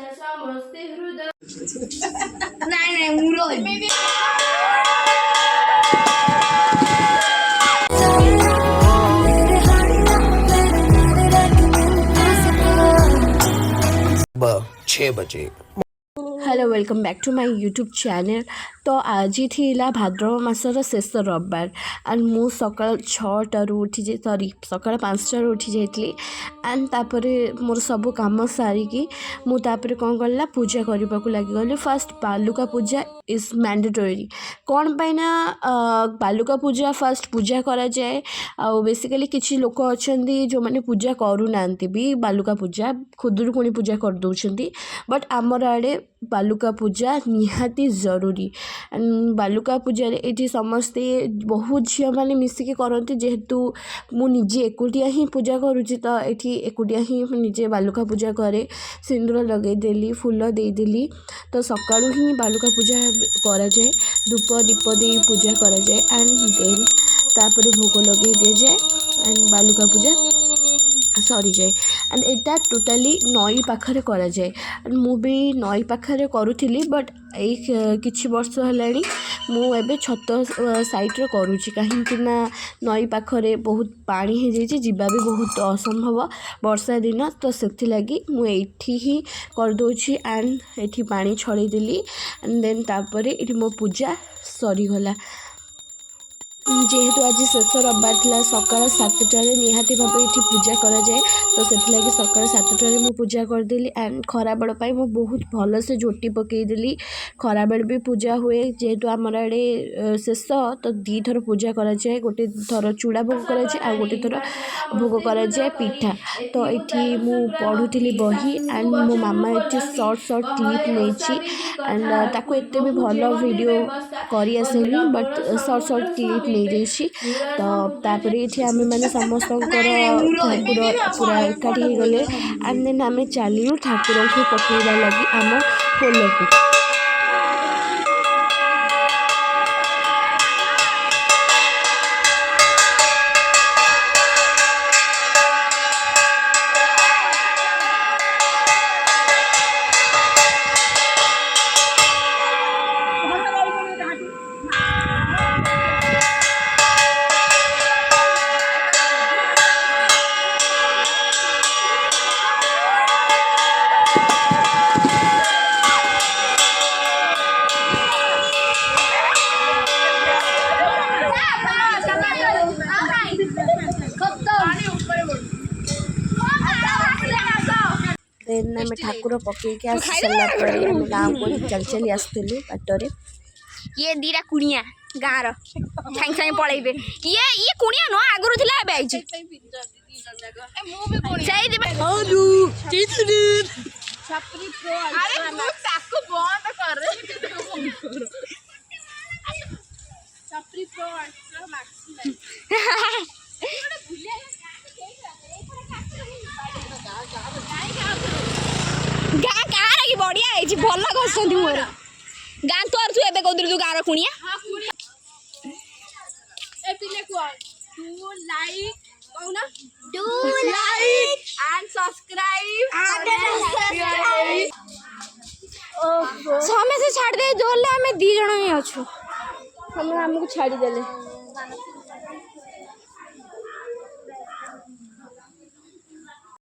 नहीं नहीं सुबह 6 बजे। Hello welcome back to my YouTube channel. तो आज ही थिला भाद्रव मासर शेष रविवार एंड मु सकाल 6टारू उठी सॉरी सकाल 5टारू उठी जाइली एंड तापरे मोर सब काम सारिकी मु तापरे कौन कला पूजा करने को लगिगली। Fast Baluka Puja is mandatory कौन पाई ना बालुका पूजा फास्ट पूजा करा जाए। आ बेसिकली किसी लोक अच्छा जो मैंने पूजा करूना भी बालुका पूजा खुदुरुकुणी पूजा कर दौरान बट आमर आड़े बालुका पूजा निहाती जरूरी। बालुका पूजा ये समस्ते बहुत झी मैंने मिसिकी करती जेहेतु मु निजे एकुटिया ही पूजा करुँची तो ये एकुटिया ही निजे बालुका पूजा करे सिंदूर लगेदेली फूल देदेली तो सकाळु ही बालुका पूजा करा जाए धूप दीप दे पूजा करा जाए एंड देन तापर भोग लगे दि जाए एंड बालुका पूजा सरी जाए एंड एटा टोटाली नई पाखरे करा जाए एंड मु भी नई पाखरे करूली बट यही किछि वर्ष हेलाणी मु एबे छत साइड रे करूची कहीं ना नई पाखरे बहुत पानी हो जाइए जीवा भी बहुत असंभव वर्षा दिन तो से लगी मु एठी ही कर दोची एंड एठी पानी छड़े देली एंड देन तापरे एठी मो पूजा सरीगला। जेहेतु आज शेष रविवार था सकाल 7टार निहाती भाव ये पूजा करा जाए तो से सकाल 7टार मु पूजा करदेली एंड खरा बेल मु बहुत भल से झोटी पकईदेली। खरा बेल भी पूजा हुए जेहेतु आमर आड़े शेष तो 2 थर पूजा करा जाए गोटे थर चूड़ा भोग करा जाए आ गोटे थर भोग करा जाए पिठा। तो ये मु पढ़ुली बही एंड मो मामा ये सर्ट सर्ट क्लिप नहीं एंड ताको एते भी भल वीडियो करी आसेनी बट सर्ट सर्ट क्लिप नहीं देछि। तो तापर ये आम मैंने समस्त ठाकुर पूरा एकाठी हो गले एंड देन आम चलू ठाकुर को पकड़ा लगी आम पोल को। देन आम ठाकुर पकईके आस सारापर गाँव को चल चली आसलु बाटर ये दीटा कुणिया गाँव रंग सागे पलैबे ये कुणिया न आगुरी थिला एबे आइछि गाँ कहाँ कि बढ़िया है भल घसुँच मोर गाँ तोर तू एबे कौदुरी तू गाँव कुणिया समय से छाड़ दे जोर ले हमें 2 जन ही अच्छु हमें हमको छाड़ी देले।